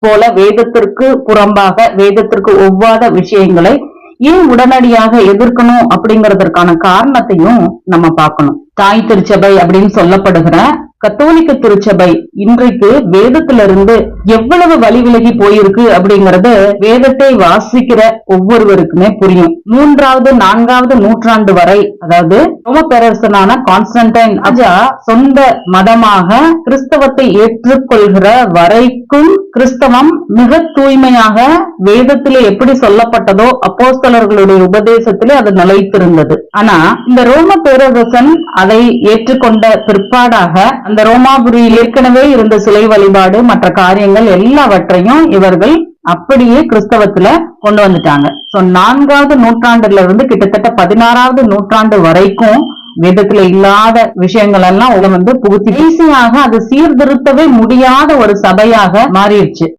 போல வேதத்திற்கு புறம்பாக வேதத்திற்கு ஒவ்வாத விஷயங்களை ஏன் உடனடியாக எதிர்க்கணும் அப்படிங்கறதற்கான காரணத்தையும் நம்ம பார்க்கணும். தாய் திருச்சபை அப்படின்னு சொல்லப்படுகிற கத்தோலிக்க திருச்சபை இன்றைக்கு வேதத்திலிருந்து எவ்வளவு வழி விலகி போயிருக்கு அப்படிங்கறது வேதத்தை வாசிக்கிற ஒவ்வொருவருக்குமே புரியும். 3வது 4வது நூற்றாண்டு வரை, அதாவது ரோம பேரரசனான கான்ஸ்டன்டைன் ராஜா சொந்த மதமாக கிறிஸ்தவத்தை ஏற்றுக்கொள்கிற வரைக்கும் கிறிஸ்தவம் மிக தூய்மையாக வேதத்திலே எப்படி சொல்லப்பட்டதோ அப்போஸ்தலர்களுடைய உபதேசத்திலே அது நிலைத்திருந்தது. ஆனா இந்த ரோம பேரரசன் அதை ஏற்றுக்கொண்ட பிற்பாடாக அந்த ரோமாபுரியில் ஏற்கனவே இருந்த சிலை வழிபாடு மற்ற காரியங்கள் எல்லாவற்றையும் இவர்கள் அப்படியே கிறிஸ்தவத்துல கொண்டு வந்துட்டாங்க. 4வது நூற்றாண்டுல இருந்து கிட்டத்தட்ட 16வது நூற்றாண்டு வரைக்கும் வேதத்துல இல்லாத விஷயங்கள் எல்லாம் புகுத்தி ஈஸியாக அது சீர்திருத்தவே முடியாத ஒரு சபையாக மாறிடுச்சு.